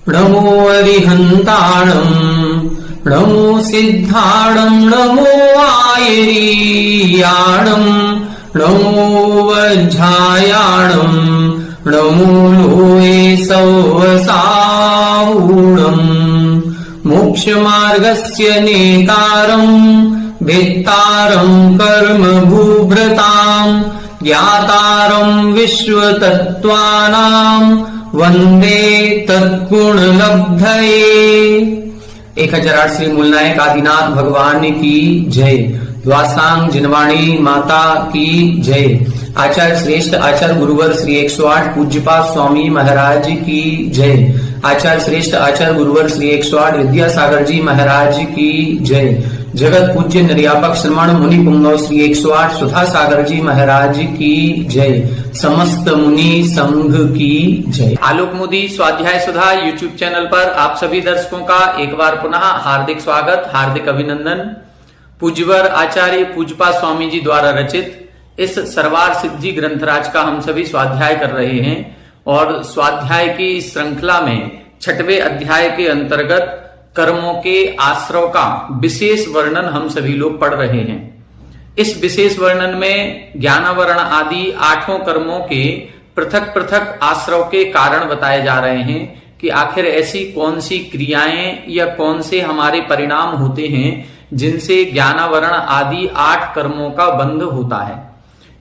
नमो अरिहन्ताणम् नमो सिद्धाणम् नमो आयरीयाणम् नमो वज्झायाणम् नमो लोये सौवसावूणम् मोक्षमार्गस्य नेतारम् भेत्तारम् कर्म भूभृताम् ज्ञातारम् विश्वतत्त्वानाम् वंदे तत्गुणलब्धये। 1008 श्री मूलनायक आदिनाथ भगवान की जय। द्वासांग जिनवाणी माता की जय। आचार्य श्रेष्ठ आचार्य गुरुवर श्री 108 पूज्यपाद स्वामी महाराज की जय। आचार्य श्रेष्ठ आचार्य गुरुवर श्री 108 विद्यासागर जी महाराज की जय। जगत पूज्य निर्यापक श्रमण मुनि पुंगव श्री 108 सुधा सागर जी महाराज की जय। समस्त मुनि संघ की जय। आलोक मोदी स्वाध्याय सुधा यूट्यूब चैनल पर आप सभी दर्शकों का एक बार पुनः हार्दिक स्वागत, हार्दिक अभिनंदन। पूज्यवर आचार्य पूज्यपाद स्वामी जी द्वारा रचित इस सर्वार सिद्धि ग्रंथराज का हम सभी स्वाध्याय कर रहे हैं और स्वाध्याय की श्रृंखला में 6वें अध्याय के अंतर्गत कर्मों के आश्रव का विशेष वर्णन हम सभी लोग पढ़ रहे हैं। इस विशेष वर्णन में ज्ञानावरण आदि 8 कर्मों के पृथक पृथक आश्रव के कारण बताए जा रहे हैं कि आखिर ऐसी कौन सी क्रियाएं या कौन से हमारे परिणाम होते हैं जिनसे ज्ञानावरण आदि 8 कर्मों का बंध होता है।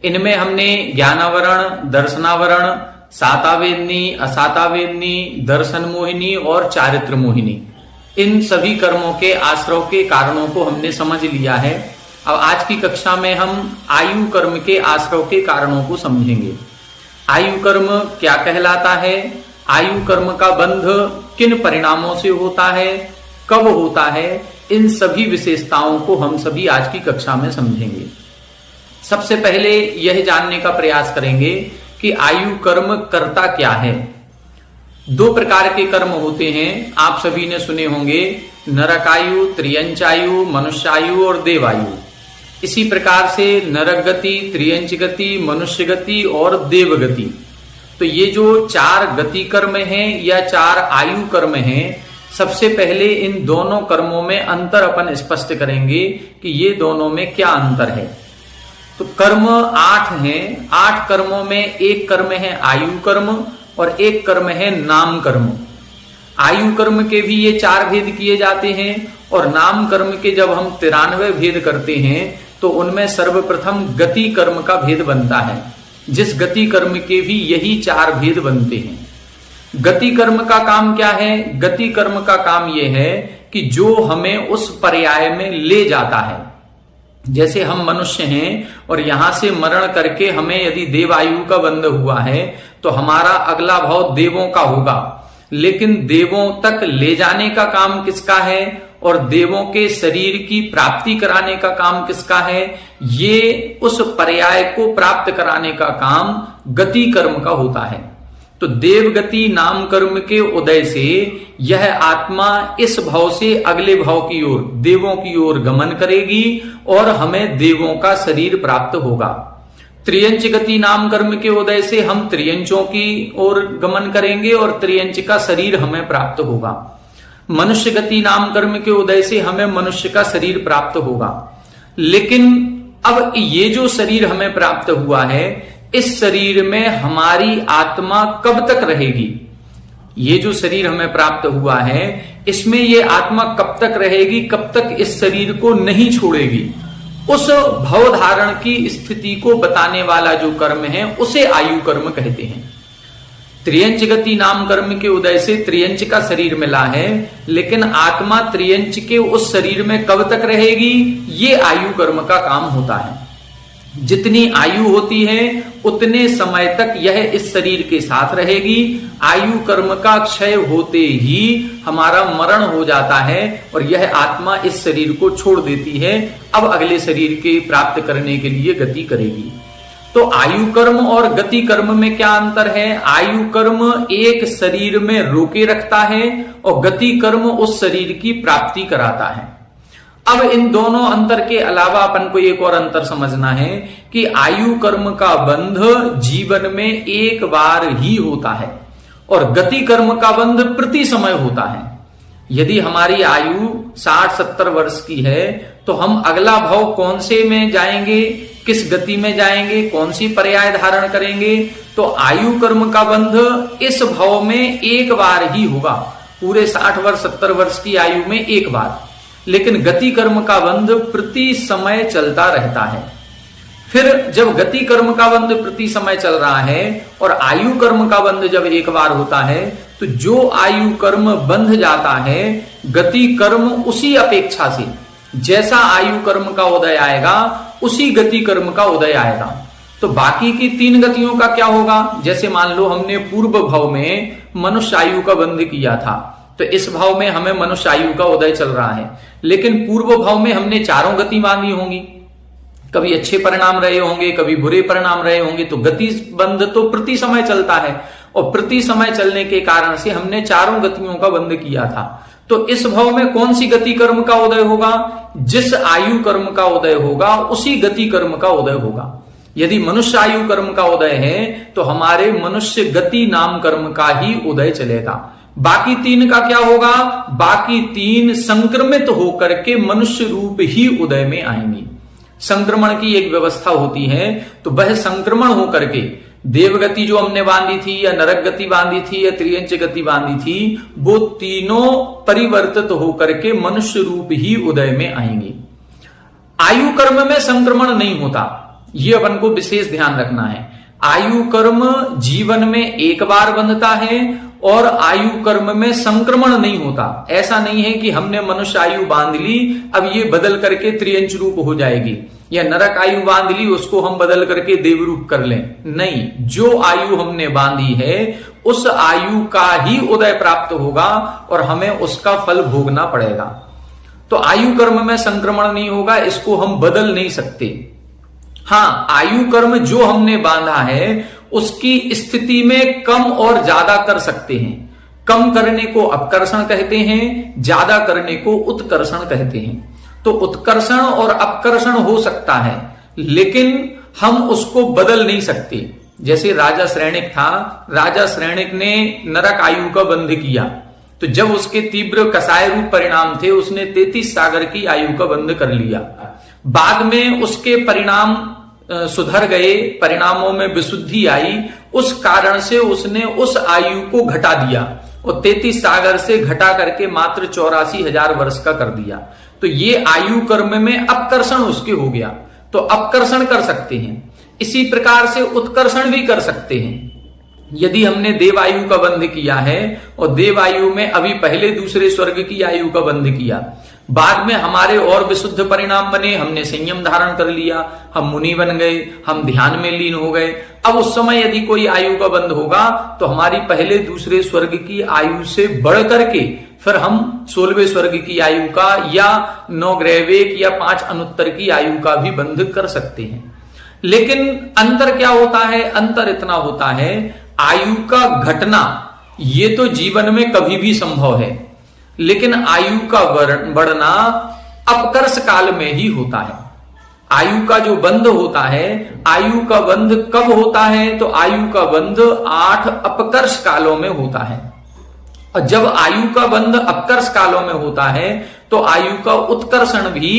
इनमें हमने ज्ञानावरण, दर्शनावरण, सातावेदनी, असातावेदनी, दर्शन मोहिनी और चारित्र मोहिनी, इन सभी कर्मों के आश्रव के कारणों को हमने समझ लिया है। अब आज की कक्षा में हम आयु कर्म के आश्रव के कारणों को समझेंगे। आयु कर्म क्या कहलाता है, आयु कर्म का बंध किन परिणामों से होता है, कब होता है, इन सभी विशेषताओं को हम सभी आज की कक्षा में समझेंगे। सबसे पहले यह जानने का प्रयास करेंगे कि आयु कर्म करता क्या है। 2 प्रकार के कर्म होते हैं, आप सभी ने सुने होंगे, नरकायु, त्रियंचायु, मनुष्यायु और देवायु। इसी प्रकार से नरक गति, त्रियंच गति, मनुष्य गति और देव गति। तो ये जो 4 गति कर्म हैं या 4 आयु कर्म हैं, सबसे पहले इन दोनों कर्मों में अंतर अपन स्पष्ट करेंगे कि ये दोनों में क्या अंतर है। तो कर्म 8 हैं। 8 कर्मों में एक कर्म है आयु कर्म और एक कर्म है नाम कर्म। आयु कर्म के भी ये 4 भेद किए जाते हैं और नाम कर्म के जब हम 93 भेद करते हैं तो उनमें सर्वप्रथम गति कर्म का भेद बनता है, जिस गति कर्म के भी यही 4 भेद बनते हैं। गति कर्म का काम क्या है? गति कर्म का काम यह है कि जो हमें उस पर्याय में ले जाता है। जैसे हम मनुष्य हैं और यहां से मरण करके हमें यदि देव आयु का बंध हुआ है तो हमारा अगला भाव देवों का होगा, लेकिन देवों तक ले जाने का काम किसका है और देवों के शरीर की प्राप्ति कराने का काम किसका है? ये उस पर्याय को प्राप्त कराने का काम गति कर्म का होता है। तो देवगति नाम कर्म के उदय से यह आत्मा इस भाव से अगले भाव की ओर, देवों की ओर गमन करेगी और हमें देवों का शरीर प्राप्त होगा। त्रियंच गति नाम कर्म के उदय से हम त्रियंचों की ओर गमन करेंगे और त्रियंच का शरीर हमें प्राप्त होगा। मनुष्य गति नाम कर्म के उदय से हमें मनुष्य का शरीर प्राप्त होगा। लेकिन अब ये जो शरीर हमें प्राप्त हुआ है, इस शरीर में हमारी आत्मा कब तक रहेगी? ये जो शरीर हमें प्राप्त हुआ है, इसमें ये आत्मा कब तक रहेगी, कब तक इस शरीर को नहीं छोड़ेगी? उस भव धारण की स्थिति को बताने वाला जो कर्म है उसे आयु कर्म कहते हैं। त्रियंच गति नाम कर्म के उदय से त्रियंच का शरीर मिला है, लेकिन आत्मा त्रियंच के उस शरीर में कब तक रहेगी, ये आयु कर्म का काम होता है। जितनी आयु होती है उतने समय तक यह इस शरीर के साथ रहेगी। आयु कर्म का क्षय होते ही हमारा मरण हो जाता है और यह आत्मा इस शरीर को छोड़ देती है, अब अगले शरीर के प्राप्त करने के लिए गति करेगी। तो आयु कर्म और गति कर्म में क्या अंतर है? आयु कर्म एक शरीर में रोके रखता है और गति कर्म उस शरीर की प्राप्ति कराता है। अब इन दोनों अंतर के अलावा अपन को एक और अंतर समझना है कि आयु कर्म का बंध जीवन में एक बार ही होता है और गति कर्म का बंध प्रति समय होता है। यदि हमारी आयु 60-70 वर्ष की है तो हम अगला भाव कौन से में जाएंगे, किस गति में जाएंगे, कौन सी पर्याय धारण करेंगे, तो आयु कर्म का बंध इस भाव में एक बार ही होगा, पूरे 60 वर्ष 70 वर्ष की आयु में एक बार। लेकिन गति कर्म का बंध प्रति समय चलता रहता है। फिर जब गति कर्म का बंध प्रति समय चल रहा है और आयु कर्म का बंध जब एक बार होता है, तो जो आयु कर्म बंध जाता है, गति कर्म उसी अपेक्षा से जैसा आयु कर्म का उदय आएगा उसी गति कर्म का उदय आएगा। तो बाकी की 3 गतियों का क्या होगा? जैसे मान लो हमने पूर्व भाव में मनुष्य आयु का बंध किया था, तो इस भाव में हमें मनुष्य आयु का उदय चल रहा है, लेकिन पूर्व भाव में हमने चारों गति बांधी होंगी, कभी अच्छे परिणाम रहे होंगे, कभी बुरे परिणाम रहे होंगे, तो गति बंध तो प्रति समय चलता है और प्रति समय चलने के कारण से हमने चारों गतियों का बंध किया था। तो इस भाव में कौन सी गति कर्म का उदय होगा? जिस आयु कर्म का उदय होगा उसी गति कर्म का उदय होगा। यदि मनुष्य आयु कर्म का उदय है तो हमारे मनुष्य गति नाम कर्म का ही उदय चलेगा। बाकी 3 का क्या होगा? बाकी 3 संक्रमित होकर के मनुष्य रूप ही उदय में आएंगे। संक्रमण की एक व्यवस्था होती है, तो वह संक्रमण होकर के देवगति जो हमने बांधी थी या नरक गति बांधी थी या त्रियंच गति बांधी थी, वो तीनों परिवर्तित होकर के मनुष्य रूप ही उदय में आएंगे। आयु कर्म में संक्रमण नहीं होता, ये अपन को विशेष ध्यान रखना है। आयु कर्म जीवन में एक बार बंधता है और आयु कर्म में संक्रमण नहीं होता। ऐसा नहीं है कि हमने मनुष्य आयु बांध ली, अब ये बदल करके त्रियंच रूप हो जाएगी, या नरक आयु बांध ली उसको हम बदल करके देव रूप कर लें। नहीं, जो आयु हमने बांधी है उस आयु का ही उदय प्राप्त होगा और हमें उसका फल भोगना पड़ेगा। तो आयु कर्म में संक्रमण नहीं होगा, इसको हम बदल नहीं सकते। हाँ, आयु कर्म जो हमने बांधा है उसकी स्थिति में कम और ज्यादा कर सकते हैं। कम करने को अपकर्षण कहते हैं, ज्यादा करने को उत्कर्षण कहते हैं। तो उत्कर्षण और अपकर्षण हो सकता है, लेकिन हम उसको बदल नहीं सकते। जैसे राजा श्रेणिक था, राजा श्रेणिक ने नरक आयु का बंध किया, तो जब उसके तीव्र कसाय रूप परिणाम थे उसने 33 सागर की आयु का बंध कर लिया। बाद में उसके परिणाम सुधर गए, परिणामों में विशुद्धि आई, उस कारण से उसने उस आयु को घटा दिया और 33 सागर से घटा करके मात्र 84,000 वर्ष का कर दिया। तो ये आयु कर्म में अपकर्षण उसके हो गया। तो अपकर्षण कर सकते हैं, इसी प्रकार से उत्कर्षण भी कर सकते हैं। यदि हमने देवायु का बंध किया है और देवायु में अभी पहले दूसरे स्वर्ग की आयु का बंध किया, बाद में हमारे और विशुद्ध परिणाम बने, हमने संयम धारण कर लिया, हम मुनि बन गए, हम ध्यान में लीन हो गए। अब उस समय यदि कोई आयु का बंध होगा तो हमारी पहले दूसरे स्वर्ग की आयु से बढ़ करके फिर हम 16वें स्वर्ग की आयु का या 9 ग्रहवेक या 5 अनुत्तर की आयु का भी बंध कर सकते हैं। लेकिन अंतर क्या होता है? अंतर इतना होता है, आयु का घटना ये तो जीवन में कभी भी संभव है, लेकिन आयु का बढ़ना अपकर्ष काल में ही होता है। आयु का जो बंध होता है, आयु का बंध कब होता है? तो आयु का बंध 8 अपकर्ष कालों में होता है। और जब आयु का बंध अपकर्ष कालों में होता है तो आयु का उत्कर्षण भी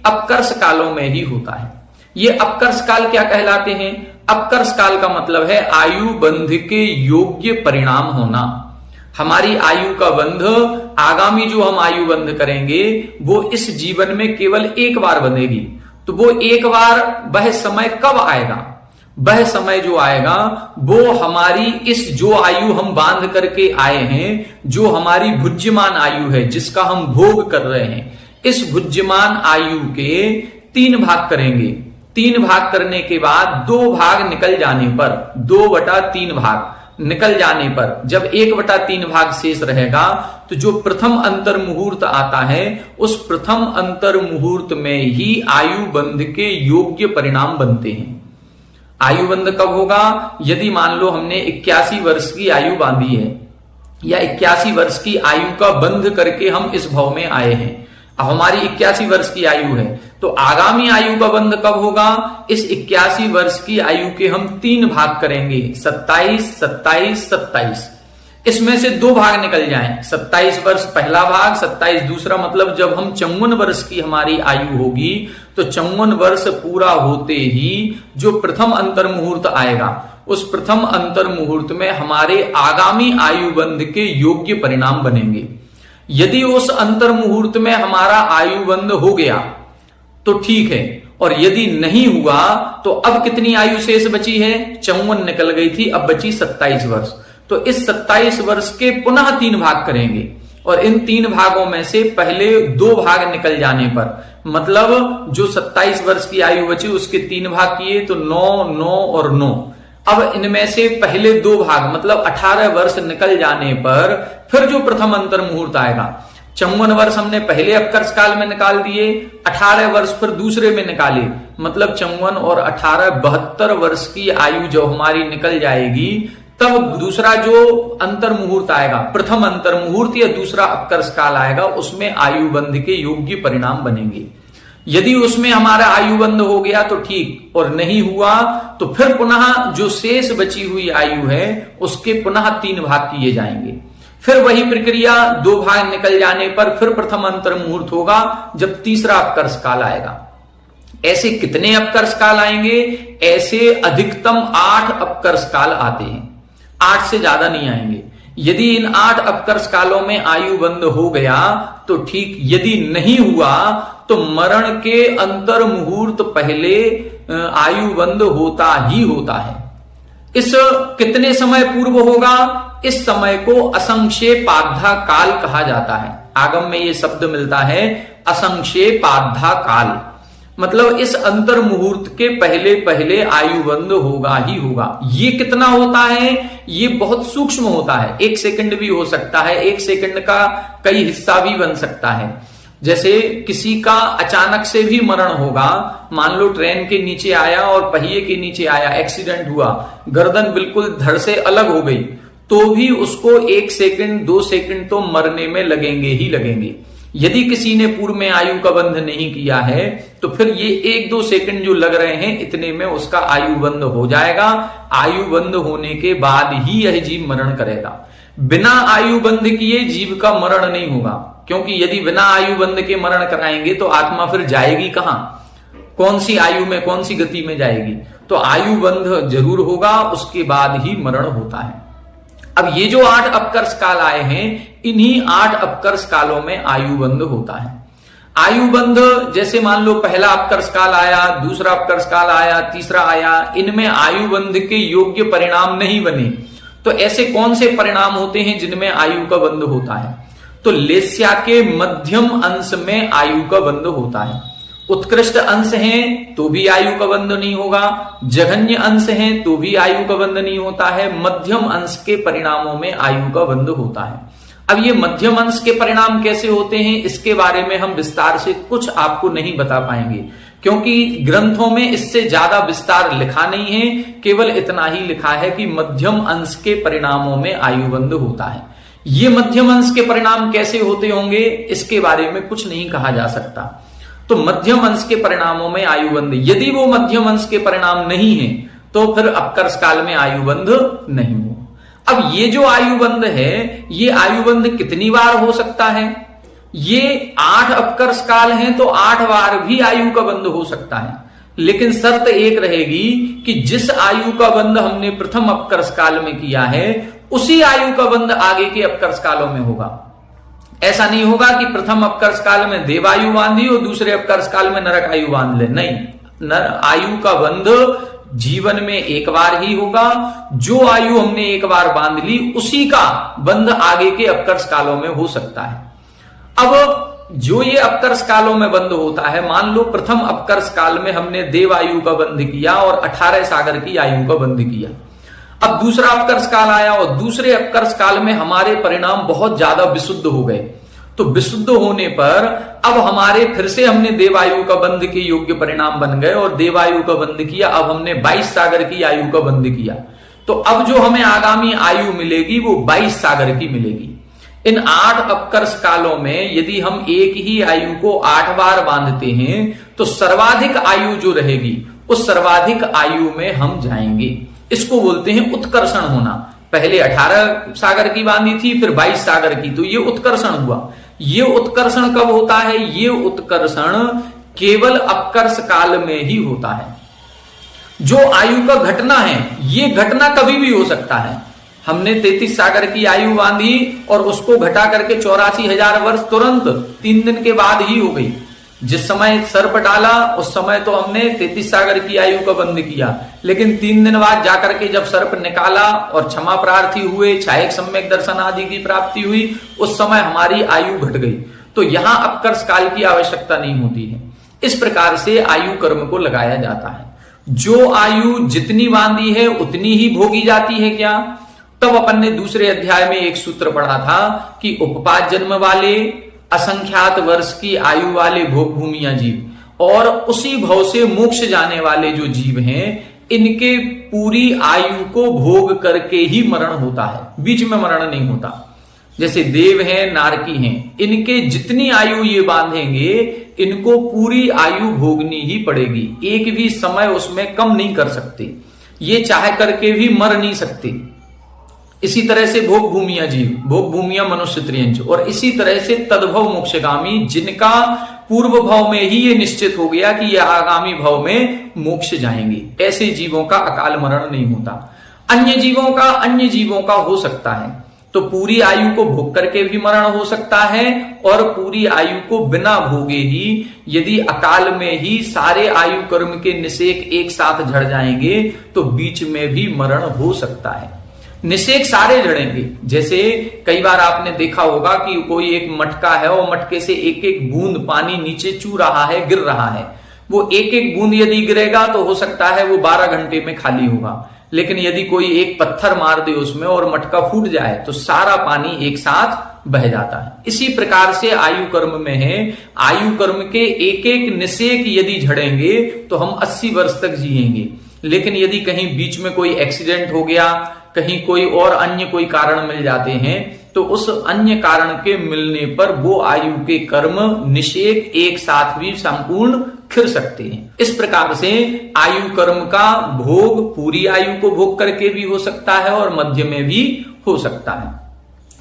अपकर्ष कालों में ही होता है। ये अपकर्ष काल क्या कहलाते हैं? अपकर्ष काल का मतलब है आयु बंध के योग्य परिणाम होना। हमारी आयु का बंध, आगामी जो हम आयु बंध करेंगे वो इस जीवन में केवल एक बार बंधेगी। तो वो एक बार, वह समय कब आएगा? वह समय जो आएगा वो हमारी इस जो आयु हम बांध करके आए हैं, जो हमारी भुज्यमान आयु है जिसका हम भोग कर रहे हैं, इस भुज्यमान आयु के 3 भाग करेंगे। 3 भाग करने के बाद 2 भाग निकल जाने पर, 2/3 भाग निकल जाने पर जब 1/3 भाग शेष रहेगा तो जो प्रथम अंतर मुहूर्त आता है उस प्रथम अंतर मुहूर्त में ही आयु बंध के योग्य परिणाम बनते हैं। आयु बंध कब होगा? यदि मान लो हमने 81 वर्ष की आयु बांधी है या 81 वर्ष की आयु का बंध करके हम इस भाव में आए हैं, अब हमारी 81 वर्ष की आयु है, तो आगामी आयु का बंध कब होगा? इस 81 वर्ष की आयु के हम 3 भाग करेंगे, 27, 27, 27। इसमें से 2 भाग निकल जाएं, 27 वर्ष पहला भाग, 27 दूसरा, मतलब जब हम 54 वर्ष की हमारी आयु होगी तो 54 वर्ष पूरा होते ही जो प्रथम अंतर मुहूर्त आएगा, उस प्रथम अंतर मुहूर्त में हमारे आगामी आयु बंध के योग्य परिणाम बनेंगे। यदि उस अंतर मुहूर्त में हमारा आयु बंध हो गया तो ठीक है, और यदि नहीं हुआ तो अब कितनी आयु शेष बची है? 54 निकल गई थी, अब बची 27 वर्ष। तो इस 27 वर्ष के पुनः 3 भाग करेंगे, और इन 3 भागों में से पहले 2 भाग निकल जाने पर, मतलब जो 27 वर्ष की आयु बची उसके 3 भाग किए तो 9, 9 और 9। अब इनमें से पहले 2 भाग मतलब 18 वर्ष निकल जाने पर फिर जो प्रथम अंतर मुहूर्त आएगा, 54 वर्ष हमने पहले अपकर्ष काल में निकाल दिए, 18 वर्ष फिर दूसरे में निकाले, मतलब 54 और 18 72 वर्ष की आयु जो हमारी निकल जाएगी, तब दूसरा जो अंतर मुहूर्त आएगा, प्रथम अंतर मुहूर्त या दूसरा अपकर्ष काल आएगा, उसमें आयु बंध के योग्य परिणाम बनेंगे। यदि उसमें हमारा आयु बंध हो गया तो ठीक, और नहीं हुआ तो फिर पुनः जो शेष बची हुई आयु है उसके पुनः 3 भाग किए जाएंगे। फिर वही प्रक्रिया 2 भाग निकल जाने पर फिर प्रथम अंतर मुहूर्त होगा जब तीसरा अपकर्ष काल आएगा। ऐसे कितने अपकर्ष काल आएंगे? ऐसे अधिकतम 8 अपकर्ष काल आते हैं, 8 से ज्यादा नहीं आएंगे। यदि इन 8 अपकर्ष कालों में आयु बंध हो गया तो ठीक, यदि नहीं हुआ तो मरण के अंतर मुहूर्त पहले आयु बंध होता ही होता है। इस कितने समय पूर्व होगा? इस समय को असंक्षेपाद्धा काल कहा जाता है। आगम में यह शब्द मिलता है असंक्षेपाद्धा काल, मतलब इस अंतर मुहूर्त के पहले पहले आयु बंध होगा ही होगा। ये कितना होता है? ये बहुत सूक्ष्म होता है, 1 सेकंड भी हो सकता है, 1 सेकंड का कई हिस्सा भी बन सकता है। जैसे किसी का अचानक से भी मरण होगा, मान लो ट्रेन के नीचे आया और पहिए के नीचे आया, एक्सीडेंट हुआ, गर्दन बिल्कुल धड़ से अलग हो गई, तो भी उसको 1 सेकंड 2 सेकंड तो मरने में लगेंगे ही लगेंगे। यदि किसी ने पूर्व में आयु का बंध नहीं किया है तो फिर ये 1-2 सेकंड जो लग रहे हैं, इतने में उसका आयु बंध हो जाएगा। आयु बंध होने के बाद ही यह जीव मरण करेगा। बिना आयु बंध किए जीव का मरण नहीं होगा, क्योंकि यदि बिना आयु बंध के मरण कराएंगे तो आत्मा फिर जाएगी कहां? कौन सी आयु में, कौन सी गति में जाएगी? तो आयु बंध जरूर होगा, उसके बाद ही मरण होता है। अब ये जो 8 अपकर्ष काल आए हैं, इन्हीं 8 अपकर्ष कालों में आयु बंध होता है। आयु बंध जैसे मान लो पहला अपकर्ष काल आया, दूसरा अपकर्ष काल आया, तीसरा आया, इनमें आयु बंध के योग्य परिणाम नहीं बने, तो ऐसे कौन से परिणाम होते हैं जिनमें आयु का बंध होता है? तो लेस्या के मध्यम अंश में आयु का बंध होता है। उत्कृष्ट अंश हैं तो भी आयु का बंध नहीं होगा, जघन्य अंश हैं तो भी आयु का बंध नहीं होता है, मध्यम अंश के परिणामों में आयु का बंध होता है। अब ये मध्यम अंश के परिणाम कैसे होते हैं, इसके बारे में हम विस्तार से कुछ आपको नहीं बता पाएंगे, क्योंकि ग्रंथों में इससे ज्यादा विस्तार लिखा नहीं है, केवल इतना ही लिखा है कि मध्यम अंश के परिणामों में आयु बंध होता है। ये मध्यम अंश के परिणाम कैसे होते होंगे, इसके बारे में कुछ नहीं कहा जा सकता। तो मध्यम अंश के परिणामों में आयु बंध, यदि वो मध्यम अंश के परिणाम नहीं है तो फिर अपकर्ष काल में आयु बंध नहीं हो। अब ये जो आयु बंध है, ये आयु बंध कितनी बार हो सकता है? ये 8 अपकर्ष काल हैं तो 8 बार भी आयु का बंध हो सकता है, लेकिन शर्त एक रहेगी कि जिस आयु का बंध हमने प्रथम अपकर्ष काल में किया है उसी आयु का बंध आगे के अपकर्ष कालों में होगा। ऐसा नहीं होगा कि प्रथम अपकर्ष काल में देवायु बांधी और दूसरे अपकर्ष काल में नरक आयु बांध ले, नहीं। आयु का बंध जीवन में एक बार ही होगा। जो आयु हमने एक बार बांध ली उसी का बंध आगे के अपकर्ष कालों में हो सकता है। अब जो ये अपकर्ष कालों में बंध होता है, मान लो प्रथम अपकर्ष काल में हमने देवायु का बंध किया और 18 सागर की आयु का बंध किया। अब दूसरा अपकर्ष काल आया और दूसरे अपकर्ष काल में हमारे परिणाम बहुत ज्यादा विशुद्ध हो गए। तो विशुद्ध होने पर अब हमारे फिर से हमने देवायु का बंध के योग्य परिणाम बन गए और देवायु का बंध किया। अब हमने 22 सागर की आयु का बंध किया, तो अब जो हमें आगामी आयु मिलेगी वो 22 सागर की मिलेगी। इन 8 अपकर्ष कालों में यदि हम एक ही आयु को 8 बार बांधते हैं तो सर्वाधिक आयु जो रहेगी उस सर्वाधिक आयु में हम जाएंगे। इसको बोलते हैं उत्कर्षण होना। पहले 18 सागर की बांधी थी, फिर 22 सागर की, तो ये उत्कर्षण हुआ। ये उत्कर्षण कब होता है? ये उत्कर्षण केवल अपकर्ष काल में ही होता है। जो आयु का घटना है, ये घटना कभी भी हो सकता है। हमने 33 सागर की आयु बांधी और उसको घटा करके 84,000 वर्ष तुरंत 3 दिन के बाद ही हो गई। जिस समय सर्प डाला उस समय तो हमने 33 सागर की आयु का बंध किया, लेकिन 3 दिन बाद जाकर के जब सर्प निकाला और क्षमा प्रार्थी हुए, छायक सम्यक दर्शन आदि की प्राप्ति हुई, उस समय हमारी आयु घट गई। तो यहां अपकर्ष काल की आवश्यकता नहीं होती है। इस प्रकार से आयु कर्म को लगाया जाता है। जो आयु जितनी बांधी है उतनी ही भोगी जाती है क्या? तब अपन ने दूसरे अध्याय में एक सूत्र पढ़ा था कि उपपात जन्म वाले, असंख्यात वर्ष की आयु वाले भोग भूमिया जीव और उसी भव से मोक्ष जाने वाले जो जीव हैं, इनके पूरी आयु को भोग करके ही मरण होता है, बीच में मरण नहीं होता। जैसे देव हैं, नारकी हैं, इनके जितनी आयु ये बांधेंगे, इनको पूरी आयु भोगनी ही पड़ेगी। एक भी समय उसमें कम नहीं कर सकते, ये चाहे करके भी मर नहीं सकते। इसी तरह से भोग भूमिया जीव, भोग भूमिया मनुष्य त्रियंच, और इसी तरह से तद्भव मोक्षगामी, जिनका पूर्व भाव में ही ये निश्चित हो गया कि ये आगामी भाव में मोक्ष जाएंगे, ऐसे जीवों का अकाल मरण नहीं होता। अन्य जीवों का हो सकता है। तो पूरी आयु को भोग करके भी मरण हो सकता है और पूरी आयु को बिना भोगे ही, यदि अकाल में ही सारे आयु कर्म के निषेक एक साथ झड़ जाएंगे तो बीच में भी मरण हो सकता है। निषेक सारे झड़ेंगे। जैसे कई बार आपने देखा होगा कि कोई एक मटका है और मटके से एक एक बूंद पानी नीचे चू रहा है, गिर रहा है। वो एक एक बूंद यदि गिरेगा तो हो सकता है वो 12 घंटे में खाली होगा, लेकिन यदि कोई एक पत्थर मार दे उसमें और मटका फूट जाए तो सारा पानी एक साथ बह जाता है। इसी प्रकार से आयु कर्म में है, आयु कर्म के एक एक निषेक यदि झड़ेंगे तो हम 80 वर्ष तक जिएंगे, लेकिन यदि कहीं बीच में कोई एक्सीडेंट हो गया, कहीं कोई और अन्य कोई कारण मिल जाते हैं, तो उस अन्य कारण के मिलने पर वो आयु के कर्म निषेक एक साथ भी संपूर्ण खिर सकते हैं। इस प्रकार से आयु कर्म का भोग पूरी आयु को भोग करके भी हो सकता है और मध्य में भी हो सकता है।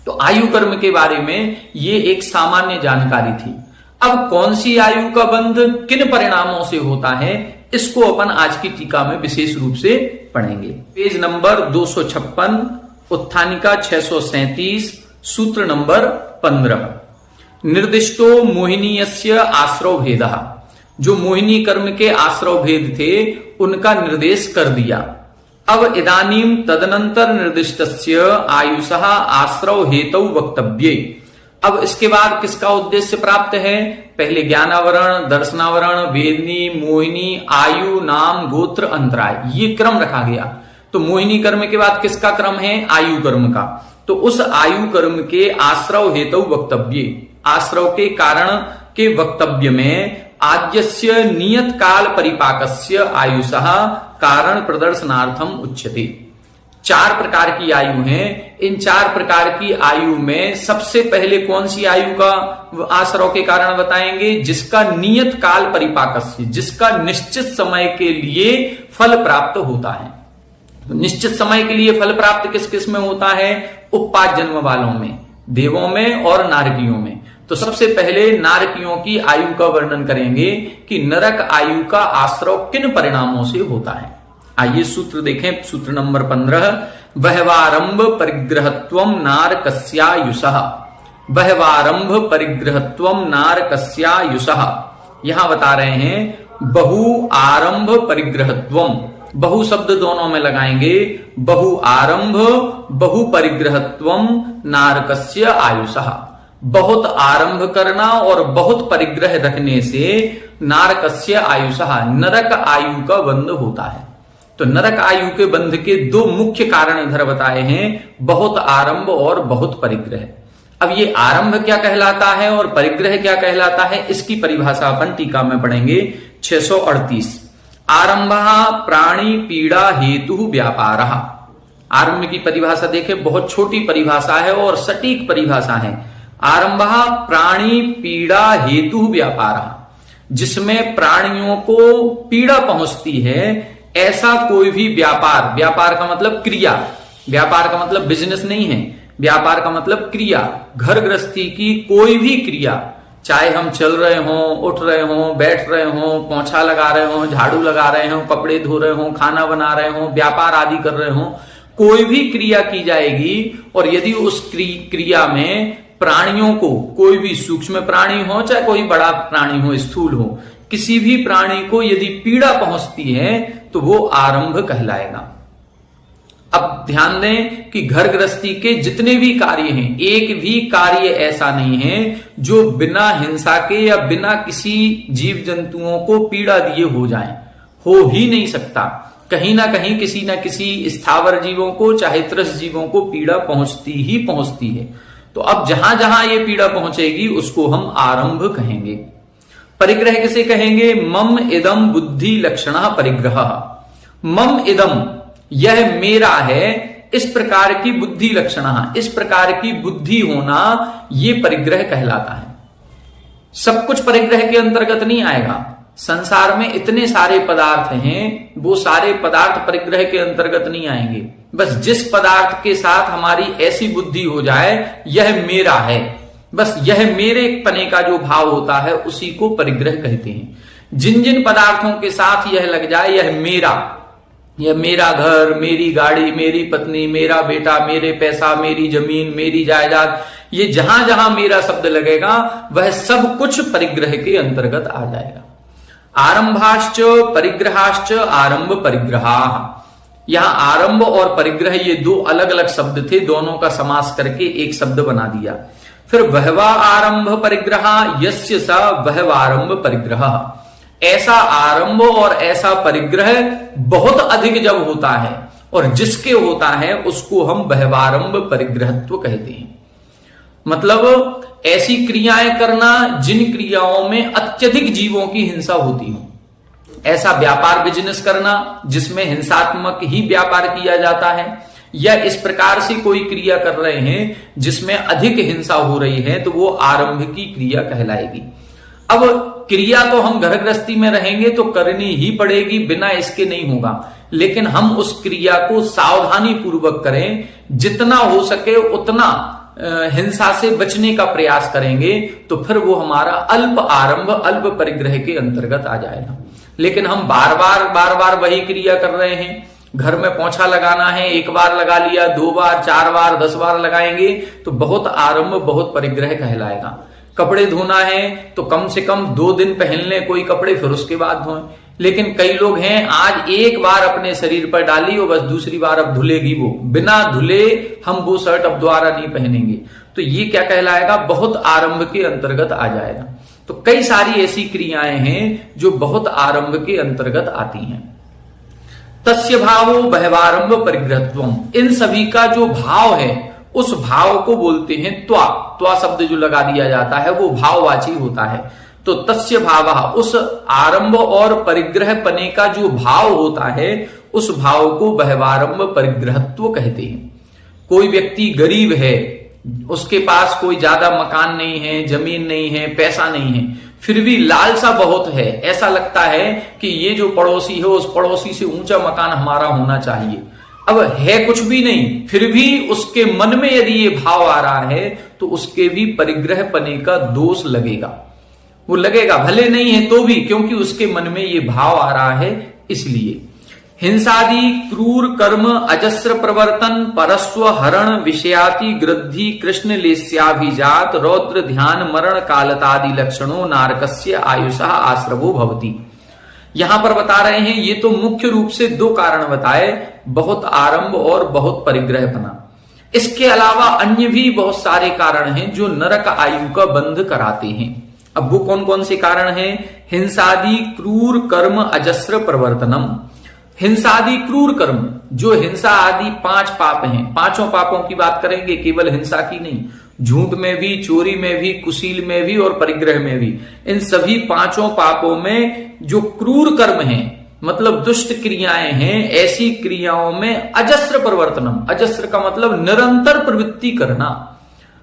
तो आयु कर्म के बारे में ये एक सामान्य जानकारी थी। अब कौन सी आयु का बंध किन परिणामों से होता है, इसको अपन आज की टीका में विशेष रूप से पढ़ेंगे। पेज नंबर 256, उत्थानिका 637, सूत्र नंबर 15। निर्दिष्टो मोहिनीयस्य आश्रव भेदः, जो मोहिनी कर्म के आश्रव भेद थे उनका निर्देश कर दिया। अब इदानीम तदनंतर निर्दिष्टस्य आयुषः आश्रव हेतु वक्तव्ये। अब इसके बाद किसका उद्देश्य प्राप्त है? पहले ज्ञानावरण, दर्शनावरण, वेदनी, मोहिनी, आयु, नाम, गोत्र, अंतराय, ये क्रम रखा गया। तो मोहिनी कर्म के बाद किसका क्रम है? आयु कर्म का। तो उस आयु कर्म के आश्रव हेतु वक्तव्य, आश्रव के कारण के वक्तव्य में आद्यस्य नियत काल परिपाकस्य आयुषः कारण प्रदर्शनार्थम उच्यते। 4 प्रकार की आयु हैं। इन 4 प्रकार की आयु में सबसे पहले कौन सी आयु का आश्रव के कारण बताएंगे? जिसका नियत काल परिपाकस्य, जिसका निश्चित समय के लिए फल प्राप्त होता है। तो निश्चित समय के लिए फल प्राप्त किस किस में होता है? उपपात जन्म वालों में, देवों में और नारकियों में। तो सबसे पहले नारकियों की आयु का वर्णन करेंगे कि नरक आयु का आश्रव किन परिणामों से होता है। आइए सूत्र देखें, सूत्र नंबर 15। बहवारंभ परिग्रहत्वम नारकस्यायुषः, बहवारंभ परिग्रहत्वम नारकस्यायुषः। यहां बता रहे हैं बहु आरंभ परिग्रहत्वम, बहु शब्द दोनों में लगाएंगे। बहु आरंभ बहु परिग्रहत्वम नारकस्य आयुषः, बहुत आरंभ करना और बहुत परिग्रह रखने से नारकस्य आयुषः, नरक आयु का बंध होता है। तो नरक आयु के बंध के 2 मुख्य कारण इधर बताए हैं, बहुत आरंभ और बहुत परिग्रह। अब ये आरंभ क्या कहलाता है और परिग्रह क्या कहलाता है, इसकी परिभाषा अपन टीका में पढ़ेंगे। 638। आरंभः प्राणी पीड़ा हेतु व्यापारः। आरंभ की परिभाषा देखें, बहुत छोटी परिभाषा है और सटीक परिभाषा है। आरंभः प्राणी पीड़ा हेतु व्यापारः, जिसमें प्राणियों को पीड़ा पहुंचती है ऐसा कोई भी व्यापार, व्यापार का मतलब क्रिया, व्यापार का मतलब बिजनेस नहीं है, व्यापार का मतलब क्रिया। घर गृहस्थी की कोई भी क्रिया, चाहे हम चल रहे हों, उठ रहे हों, बैठ रहे हों, पोंछा लगा रहे हों, झाड़ू लगा रहे हों, कपड़े धो रहे हों, खाना बना रहे हों, व्यापार आदि कर रहे हों, कोई भी क्रिया की जाएगी और यदि उस क्रिया में प्राणियों को, कोई भी सूक्ष्म प्राणी हो चाहे कोई बड़ा प्राणी हो, स्थूल हो, किसी भी प्राणी को यदि पीड़ा पहुंचती है तो वो आरंभ कहलाएगा। अब ध्यान दें कि घर गृहस्थी के जितने भी कार्य हैं, एक भी कार्य ऐसा नहीं है जो बिना हिंसा के या बिना किसी जीव जंतुओं को पीड़ा दिए हो जाए, हो ही नहीं सकता। कहीं ना कहीं किसी ना किसी स्थावर जीवों को चाहे त्रस्त जीवों को पीड़ा पहुंचती ही पहुंचती है। तो अब जहां जहां ये पीड़ा पहुंचेगी उसको हम आरंभ कहेंगे। परिग्रह किसे कहेंगे? मम इदम बुद्धि लक्षण परिग्रह। मम इदम, यह मेरा है, इस प्रकार की बुद्धि लक्षण, इस प्रकार की बुद्धि होना, ये परिग्रह कहलाता है। सब कुछ परिग्रह के अंतर्गत नहीं आएगा। संसार में इतने सारे पदार्थ हैं, वो सारे पदार्थ परिग्रह के अंतर्गत नहीं आएंगे। बस जिस पदार्थ के साथ हमारी ऐसी बुद्धि हो जाए यह मेरा है, बस यह मेरे पने का जो भाव होता है उसी को परिग्रह कहते हैं। जिन जिन पदार्थों के साथ यह लग जाए यह मेरा घर, मेरी गाड़ी, मेरी पत्नी, मेरा बेटा, मेरे पैसा, मेरी जमीन, मेरी जायदाद, ये जहां जहां मेरा शब्द लगेगा वह सब कुछ परिग्रह के अंतर्गत आ जाएगा। आरंभाश्च परिग्रहाश्च आरंभ परिग्रहा। यहां आरंभ और परिग्रह ये दो अलग अलग शब्द थे, दोनों का समास करके एक शब्द बना दिया। फिर वहवा आरंभ परिग्रहा यस्य स वहवारंभ परिग्रह। ऐसा आरंभ और ऐसा परिग्रह बहुत अधिक जब होता है और जिसके होता है उसको हम वहवारंभ परिग्रहत्व कहते हैं। मतलब ऐसी क्रियाएं करना जिन क्रियाओं में अत्यधिक जीवों की हिंसा होती हो। ऐसा व्यापार बिजनेस करना जिसमें हिंसात्मक ही व्यापार किया जाता है, या इस प्रकार से कोई क्रिया कर रहे हैं जिसमें अधिक हिंसा हो रही है, तो वो आरंभ की क्रिया कहलाएगी। अब क्रिया तो हम घर गृहस्थी में रहेंगे तो करनी ही पड़ेगी, बिना इसके नहीं होगा, लेकिन हम उस क्रिया को सावधानी पूर्वक करें, जितना हो सके उतना हिंसा से बचने का प्रयास करेंगे, तो फिर वो हमारा अल्प आरंभ, अल्प परिग्रह के अंतर्गत आ जाएगा। लेकिन हम बार बार वही क्रिया कर रहे हैं। घर में पोंछा लगाना है, एक बार लगा लिया, 2 बार, 4 बार, 10 बार लगाएंगे तो बहुत आरंभ, बहुत परिग्रह कहलाएगा। कपड़े धोना है तो कम से कम 2 दिन पहन लें कोई कपड़े, फिर उसके बाद धोएं। लेकिन कई लोग हैं आज एक बार अपने शरीर पर डाली और बस दूसरी बार अब धुलेगी वो, बिना धुले हम वो शर्ट अब दोबारा नहीं पहनेंगे, तो ये क्या कहलाएगा? बहुत आरंभ के अंतर्गत आ जाएगा। तो कई सारी ऐसी क्रियाएं हैं जो बहुत आरंभ के अंतर्गत आती हैं। तस्य भावो बहवारंभ परिग्रहत्वम। इन सभी का जो भाव है उस भाव को बोलते हैं त्वा। त्वा शब्द जो लगा दिया जाता है वो भाववाची होता है। तो तस्य भाव, उस आरंभ और परिग्रह पने का जो भाव होता है उस भाव को बहवारंभ परिग्रहत्व कहते हैं। कोई व्यक्ति गरीब है, उसके पास कोई ज्यादा मकान नहीं है, जमीन नहीं है, पैसा नहीं है, फिर भी लालसा बहुत है, ऐसा लगता है कि ये जो पड़ोसी है उस पड़ोसी से ऊंचा मकान हमारा होना चाहिए। अब है कुछ भी नहीं, फिर भी उसके मन में यदि ये भाव आ रहा है तो उसके भी परिग्रह पने का दोष लगेगा। वो लगेगा, भले नहीं है तो भी, क्योंकि उसके मन में ये भाव आ रहा है। इसलिए हिंसादि क्रूर कर्म अजस्र प्रवर्तन परस्व हरण विषयाति गृद्धि कृष्ण लेस्याभिजात रौद्र ध्यान मरण कालतादि लक्षणों नारकस्य आयुषा आश्रवो भवति। यहां पर बता रहे हैं ये तो मुख्य रूप से 2 कारण बताए, बहुत आरंभ और बहुत परिग्रह बना। इसके अलावा अन्य भी बहुत सारे कारण हैं जो नरक आयु का बंध कराते हैं। अब वो कौन कौन से कारण हैं? हिंसादि क्रूर कर्म अजस्र प्रवर्तनम। हिंसादि क्रूर कर्म, जो हिंसा आदि 5 पाप हैं, 5 पापों की बात करेंगे, केवल हिंसा की नहीं, झूठ में भी, चोरी में भी, कुशील में भी और परिग्रह में भी। इन सभी 5 पापों में जो क्रूर कर्म हैं, मतलब दुष्ट क्रियाएं हैं, ऐसी क्रियाओं में अजस्र प्रवर्तनम। अजस्र का मतलब निरंतर प्रवृत्ति करना,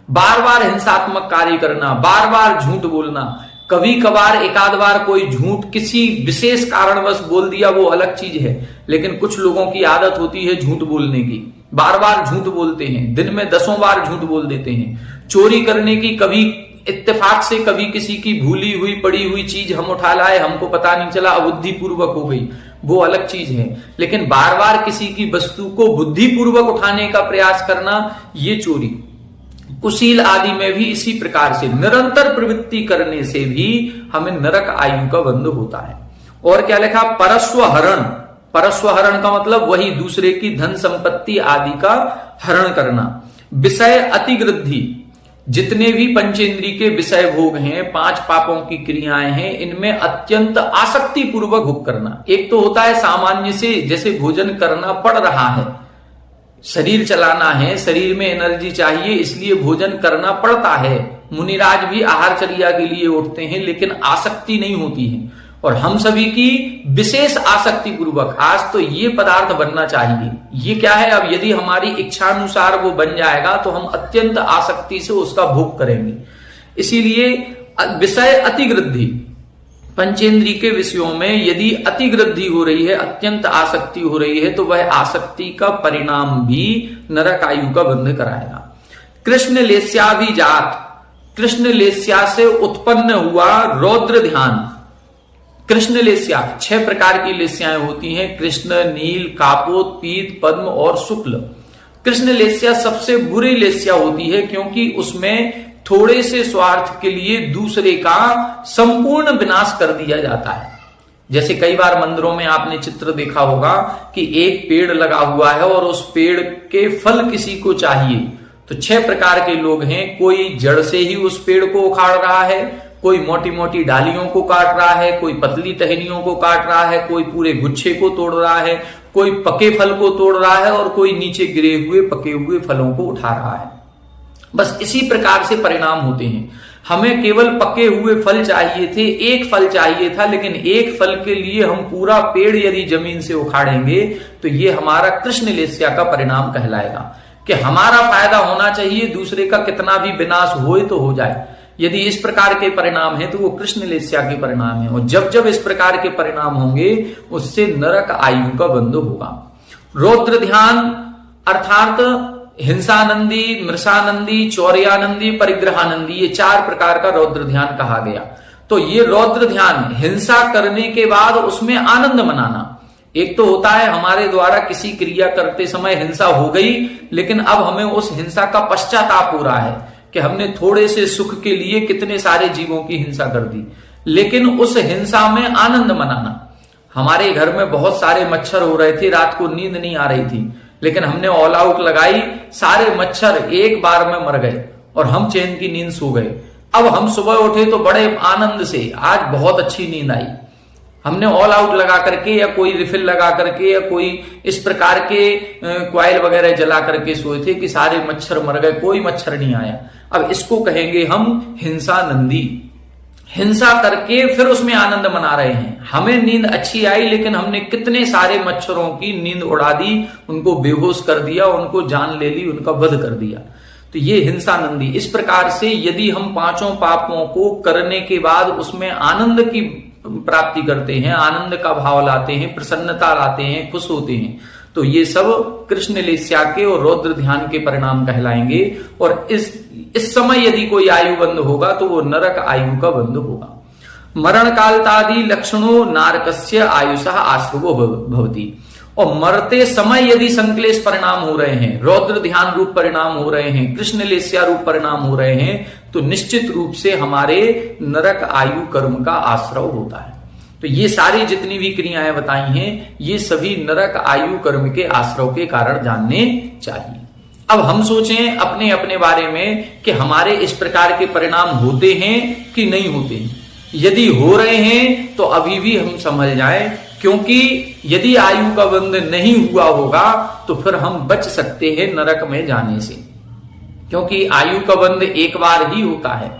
बार बार हिंसात्मक कार्य करना, बार बार झूठ बोलना। कभी कभार एकाध बार कोई झूठ किसी विशेष कारणवश बोल दिया वो अलग चीज है, लेकिन कुछ लोगों की आदत होती है झूठ बोलने की, बार बार झूठ बोलते हैं, दिन में 10 बार झूठ बोल देते हैं। चोरी करने की कभी इत्तेफाक से कभी किसी की भूली हुई पड़ी हुई चीज हम उठा लाए, हमको पता नहीं चला, अबुद्धिपूर्वक हो गई, वो अलग चीज है। लेकिन बार बार किसी की वस्तु को बुद्धिपूर्वक उठाने का प्रयास करना, ये चोरी। कुशील आदि में भी इसी प्रकार से निरंतर प्रवृत्ति करने से भी हमें नरक आयु का बंध होता है। और क्या लिखा? परस्वहरण। परस्वहरण का मतलब वही दूसरे की धन संपत्ति आदि का हरण करना। विषय अतिवृद्धि, जितने भी पंचेंद्री के विषय भोग हैं, 5 पापों की क्रियाएं हैं, इनमें अत्यंत आसक्ति पूर्वक भोग करना। एक तो होता है सामान्य से, जैसे भोजन करना पड़ रहा है, शरीर चलाना है, शरीर में एनर्जी चाहिए, इसलिए भोजन करना पड़ता है। मुनिराज भी आहारचर्या के लिए उठते हैं, लेकिन आसक्ति नहीं होती है। और हम सभी की विशेष आसक्ति पूर्वक आज तो ये पदार्थ बनना चाहिए, ये क्या है, अब यदि हमारी इच्छानुसार वो बन जाएगा तो हम अत्यंत आसक्ति से उसका भोग करेंगे। इसीलिए विषय अतिवृद्धि, पंचेंद्री के विषयों में यदि अतिवृद्धि हो रही है, अत्यंत आसक्ति हो रही है, तो वह आसक्ति का परिणाम भी नरक आयु का बंध कराएगा। कृष्ण लेस्याभिजात, कृष्ण लेस्या से उत्पन्न हुआ रौद्र ध्यान। कृष्ण लेस्या 6 प्रकार की लेस्याएं होती हैं, कृष्ण, नील, कापोत, पीत, पद्म और शुक्ल। कृष्ण लेस्या सबसे बुरी लेस्या होती है, क्योंकि उसमें थोड़े से स्वार्थ के लिए दूसरे का संपूर्ण विनाश कर दिया जाता है। जैसे कई बार मंदिरों में आपने चित्र देखा होगा कि एक पेड़ लगा हुआ है और उस पेड़ के फल किसी को चाहिए, तो 6 प्रकार के लोग हैं। कोई जड़ से ही उस पेड़ को उखाड़ रहा है, कोई मोटी मोटी डालियों को काट रहा है, कोई पतली टहनियों को काट रहा है, कोई पूरे गुच्छे को तोड़ रहा है, कोई पके फल को तोड़ रहा है और कोई नीचे गिरे हुए पके हुए फलों को उठा रहा है। बस इसी प्रकार से परिणाम होते हैं। हमें केवल पके हुए फल चाहिए थे, एक फल चाहिए था, लेकिन एक फल के लिए हम पूरा पेड़ यदि जमीन से उखाड़ेंगे तो ये हमारा कृष्ण लेस्या का परिणाम कहलाएगा कि हमारा फायदा होना चाहिए, दूसरे का कितना भी विनाश होए तो हो जाए। यदि इस प्रकार के परिणाम है तो वो कृष्ण लेस्या के परिणाम है, और जब जब इस प्रकार के परिणाम होंगे उससे नरक आयु का बंध होगा। रौद्र ध्यान अर्थात हिंसानंदी, मृषानंदी, चौर्यानंदी, परिग्रहानंदी, ये 4 प्रकार का रौद्र ध्यान कहा गया। तो ये रौद्र ध्यान हिंसा करने के बाद उसमें आनंद मनाना। एक तो होता है हमारे द्वारा किसी क्रिया करते समय हिंसा हो गई, लेकिन अब हमें उस हिंसा का पश्चाताप हो रहा है कि हमने थोड़े से सुख के लिए कितने सारे जीवों की हिंसा कर दी। लेकिन उस हिंसा में आनंद मनाना। हमारे घर में बहुत सारे मच्छर हो रहे थे, रात को नींद नहीं आ रही थी, लेकिन हमने ऑल आउट लगाई, सारे मच्छर एक बार में मर गए और हम चैन की नींद सो गए। अब हम सुबह उठे तो बड़े आनंद से, आज बहुत अच्छी नींद आई। हमने ऑल आउट लगा करके या कोई रिफिल लगा करके या कोई इस प्रकार के क्वाइल वगैरह जला करके सोए थे कि सारे मच्छर मर गए, कोई मच्छर नहीं आया। अब इसको कहेंगे हम हिंसा नंदी। हिंसा करके फिर उसमें आनंद मना रहे हैं। हमें नींद अच्छी आई, लेकिन हमने कितने सारे मच्छरों की नींद उड़ा दी, उनको बेहोश कर दिया, उनको जान ले ली, उनका वध कर दिया। तो ये हिंसा नंदी। इस प्रकार से यदि हम 5 पापों को करने के बाद उसमें आनंद की प्राप्ति करते हैं, आनंद का भाव लाते हैं, प्रसन्नता लाते हैं, खुश होते हैं, तो ये सब कृष्ण लेस्या के और रौद्र ध्यान के परिणाम कहलाएंगे। और इस समय यदि कोई आयु बंध होगा तो वो नरक आयु का बंध होगा। मरण कालतादि लक्षणों नारकस्य आयुषः आश्रवो भवति। और मरते समय यदि संक्लेश परिणाम हो रहे हैं, रौद्र ध्यान रूप परिणाम हो रहे हैं, कृष्ण लेस्या रूप परिणाम हो रहे हैं, तो निश्चित रूप से हमारे नरक आयु कर्म का आश्रव होता है। तो ये सारी जितनी भी क्रियाएं बताई हैं, ये सभी नरक आयु कर्म के आश्रव के कारण जानने चाहिए। अब हम सोचें अपने अपने बारे में कि हमारे इस प्रकार के परिणाम होते हैं कि नहीं होते हैं। यदि हो रहे हैं तो अभी भी हम समझ जाएं, क्योंकि यदि आयु का बंध नहीं हुआ होगा तो फिर हम बच सकते हैं नरक में जाने से, क्योंकि आयु का बंध एक बार ही होता है।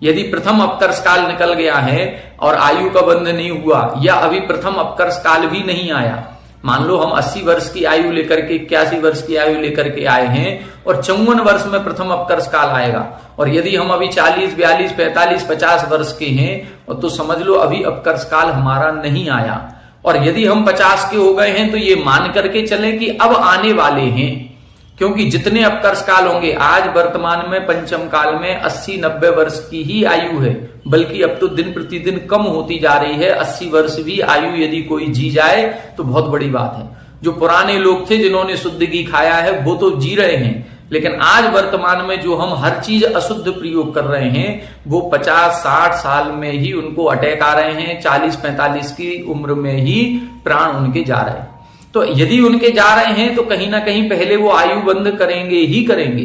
यदि प्रथम अपकर्ष काल निकल गया है और आयु का बंध नहीं हुआ, या अभी प्रथम अपकर्ष काल भी नहीं आया, मान लो हम 80 वर्ष की आयु लेकर के 81 वर्ष की आयु लेकर के आए हैं और 54 वर्ष में प्रथम अपकर्ष काल आएगा, और यदि हम अभी 40, 42, 45, 50 वर्ष के हैं तो समझ लो अभी अपकर्ष काल हमारा नहीं आया। और यदि हम 50 के हो गए हैं तो ये मान करके चलें कि अब आने वाले हैं। क्योंकि जितने अपकर्ष काल होंगे, आज वर्तमान में पंचम काल में 80-90 वर्ष की ही आयु है, बल्कि अब तो दिन प्रतिदिन कम होती जा रही है। 80 वर्ष भी आयु यदि कोई जी जाए तो बहुत बड़ी बात है। जो पुराने लोग थे जिन्होंने शुद्ध घी खाया है वो तो जी रहे हैं, लेकिन आज वर्तमान में जो हम हर चीज अशुद्ध प्रयोग कर रहे हैं वो 50-60 साल में ही उनको अटैक आ रहे हैं, 40-45 की उम्र में ही प्राण उनके जा रहे हैं। तो यदि उनके जा रहे हैं तो कहीं ना कहीं पहले वो आयु बंद करेंगे ही करेंगे।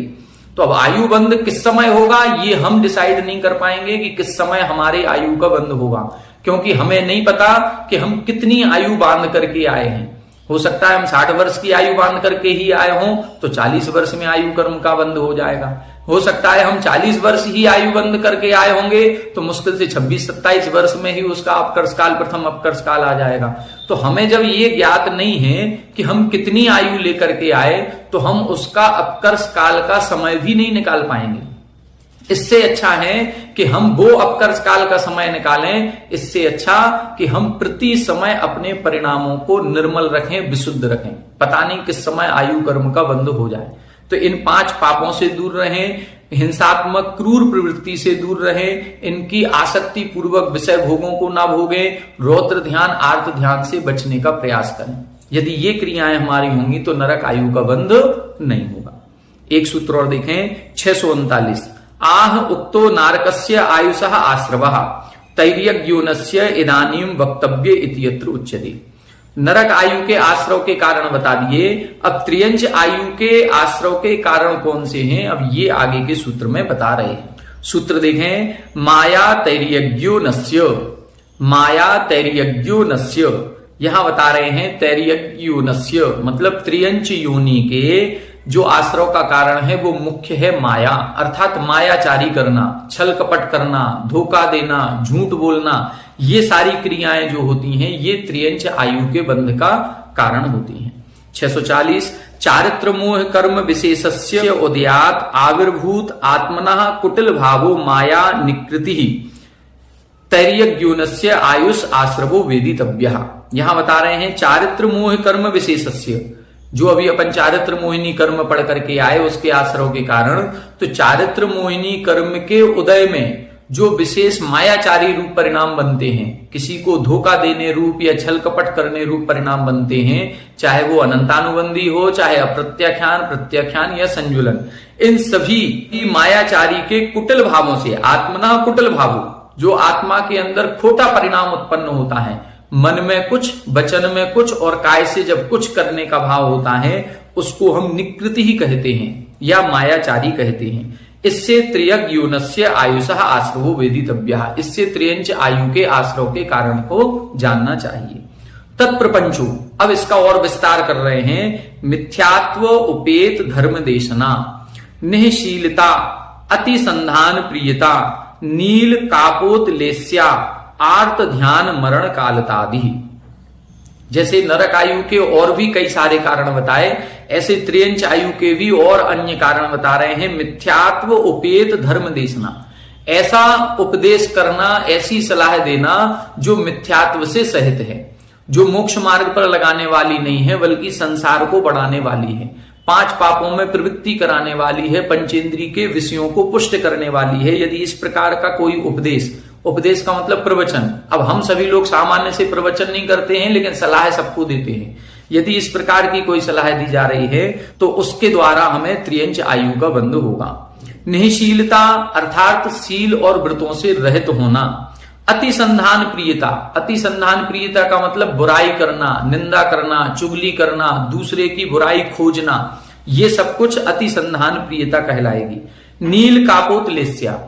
तो अब आयु बंद किस समय होगा ये हम डिसाइड नहीं कर पाएंगे कि किस समय हमारे आयु का बंद होगा, क्योंकि हमें नहीं पता कि हम कितनी आयु बांध करके आए हैं। हो सकता है हम 60 वर्ष की आयु बांध करके ही आए हों तो 40 वर्ष में आयु कर्म का बंद हो जाएगा। हो सकता है हम 40 वर्ष ही आयु बंद करके आए होंगे तो मुश्किल से 26-27 वर्ष में ही उसका अपकर्ष काल, प्रथम अपकर्ष काल आ जाएगा। तो हमें जब ये ज्ञात नहीं है कि हम कितनी आयु लेकर के आए तो हम उसका अपकर्ष काल का समय भी नहीं निकाल पाएंगे। इससे अच्छा है कि हम वो अपकर्ष काल का समय निकालें, इससे अच्छा कि हम प्रति समय अपने परिणामों को निर्मल रखें, विशुद्ध रखें। पता नहीं किस समय आयु कर्म का बंद हो जाए। तो इन 5 पापों से दूर रहें, हिंसात्मक क्रूर प्रवृत्ति से दूर रहें, इनकी आसक्ति पूर्वक विषय भोगों को ना भोगें, रौद्र ध्यान, आर्त ध्यान से बचने का प्रयास करें। यदि ये क्रियाएं हमारी होंगी तो नरक आयु का बंद नहीं होगा। एक सूत्र और देखें, 639। आह उक्तो नारकस्य आयुषः आश्रवः तैर्यज्ञोनस्य इदानीं वक्तव्य इति यत्र उच्यते। नरक आयु के आश्रव के कारण बता दिए, अब त्रियंच आयु के आश्रव के कारण कौन से हैं अब ये आगे के सूत्र में बता रहे हैं। सूत्र देखें, माया तैर्यज्ञोनस्य, माया तैर्यज्ञोनस्य, यहां बता रहे हैं तैर्यज्ञोनस्य मतलब त्रियंच योनि के जो आश्रव का कारण है वो मुख्य है माया, अर्थात मायाचारी करना, छल कपट करना, धोखा देना, झूठ बोलना, ये सारी क्रियाएं जो होती हैं ये त्रियंच आयु के बंध का कारण होती हैं। 640। चारित्र मोह कर्म विशेषस्य उदयात आविर्भूत आत्मनः कुटिल भावो माया निकृति तैर्यज्ञोनस्य आयुष आश्रवो वेदितव्यः। यहां बता रहे हैं चारित्र मोह कर्म विशेषस्य, जो अभी अपन चारित्र मोहिनी कर्म पढ़ करके आए उसके आश्रव के कारण, तो चारित्र मोहिनी कर्म के उदय में जो विशेष मायाचारी रूप परिणाम बनते हैं, किसी को धोखा देने रूप या छल कपट करने रूप परिणाम बनते हैं, चाहे वो अनंतानुबंधी हो, चाहे अप्रत्याख्यान, प्रत्याख्यान या संजुलन, इन सभी मायाचारी के कुटिल भावों से, आत्मना कुटिल भावो, जो आत्मा के अंदर खोटा परिणाम उत्पन्न होता है, मन में कुछ, वचन में कुछ और काय से जब कुछ करने का भाव होता है उसको हम निकृति ही कहते हैं या मायाचारी कहते हैं। इससे त्रियज्ञोनस्य आयुषः आश्रवो वेदितव्यः, इससे त्रियंच आयु के आश्रव के कारण को जानना चाहिए। तत्प्रपंचो, अब इसका और विस्तार कर रहे हैं। मिथ्यात्व उपेत धर्म देशना, निःशीलता, अति संधान प्रियता, नील कापोत लेस्या, आर्त ध्यान मरण कालतादि। जैसे नरक आयु के और भी कई सारे कारण बताए, ऐसे त्रियंच आयु के भी और अन्य कारण बता रहे हैं। मिथ्यात्व उपेत धर्म देशना, ऐसा उपदेश करना, ऐसी सलाह देना जो मिथ्यात्व से सहित है, जो मोक्ष मार्ग पर लगाने वाली नहीं है बल्कि संसार को बढ़ाने वाली है, 5 पापों में प्रवृत्ति कराने वाली है, पंचेंद्रिय के विषयों को पुष्ट करने वाली है। यदि इस प्रकार का कोई उपदेश, उपदेश का मतलब प्रवचन, अब हम सभी लोग सामान्य से प्रवचन नहीं करते हैं लेकिन सलाह सबको देते हैं, यदि इस प्रकार की कोई सलाह दी जा रही है तो उसके द्वारा हमें त्रियंच आयु का बंध होगा। निःशीलता अर्थात सील और व्रतों से रहित होना। अति संधान प्रियता, अति संधान प्रियता का मतलब बुराई करना, निंदा करना, चुगली करना, दूसरे की बुराई खोजना, ये सब कुछ अति संधान प्रियता कहलाएगी। नील कापोत लेस्या,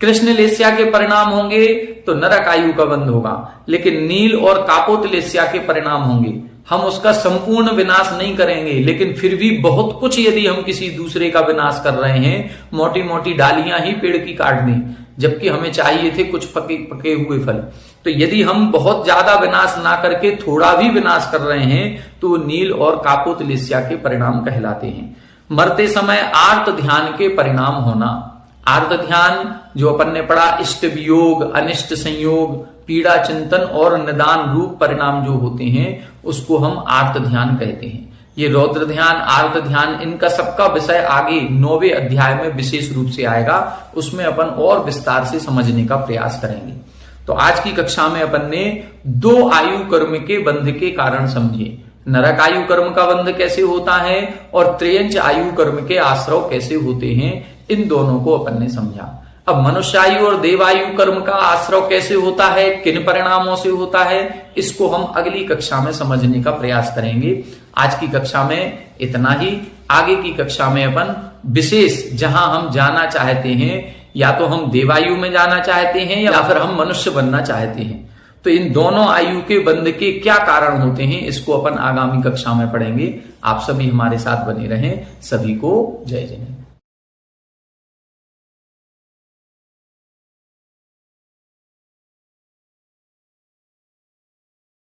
कृष्ण लेस्या के परिणाम होंगे तो नरक आयु का बंध होगा, लेकिन नील और कापोत लेस्या के परिणाम होंगे, हम उसका संपूर्ण विनाश नहीं करेंगे, लेकिन फिर भी बहुत कुछ यदि हम किसी दूसरे का विनाश कर रहे हैं, मोटी मोटी डालियां ही पेड़ की काट दें जबकि हमें चाहिए थे कुछ पके हुए फल, तो यदि हम बहुत ज्यादा विनाश ना करके थोड़ा भी विनाश कर रहे हैं तो नील और कापोत लेस्या के परिणाम कहलाते हैं। मरते समय आर्त ध्यान के परिणाम होना। आर्त ध्यान जो अपन ने पढ़ा, इष्ट वियोग, अनिष्ट संयोग, पीड़ा चिंतन और निदान रूप परिणाम जो होते हैं उसको हम आर्त ध्यान कहते हैं। ये रौद्र ध्यान, आर्त ध्यान, इनका सबका विषय आगे 9वें अध्याय में विशेष रूप से आएगा, उसमें अपन और विस्तार से समझने का प्रयास करेंगे। तो आज की कक्षा में अपन ने 2 आयु कर्म के बंध के कारण समझे। नरक आयु कर्म का बंध कैसे होता है और त्रयंच आयु कर्म के आश्रव कैसे होते हैं, इन दोनों को अपन ने समझा। अब मनुष्यायु और देवायु कर्म का आश्रव कैसे होता है, किन परिणामों से होता है, इसको हम अगली कक्षा में समझने का प्रयास करेंगे। आज की कक्षा में इतना ही। आगे की कक्षा में अपन विशेष जहां हम जाना चाहते हैं, या तो हम देवायु में जाना चाहते हैं या फिर हम मनुष्य बनना चाहते हैं, तो इन दोनों आयु के बंध के क्या कारण होते हैं, इसको अपन आगामी कक्षा में पढ़ेंगे। आप सभी हमारे साथ बने रहें। सभी को जय जय।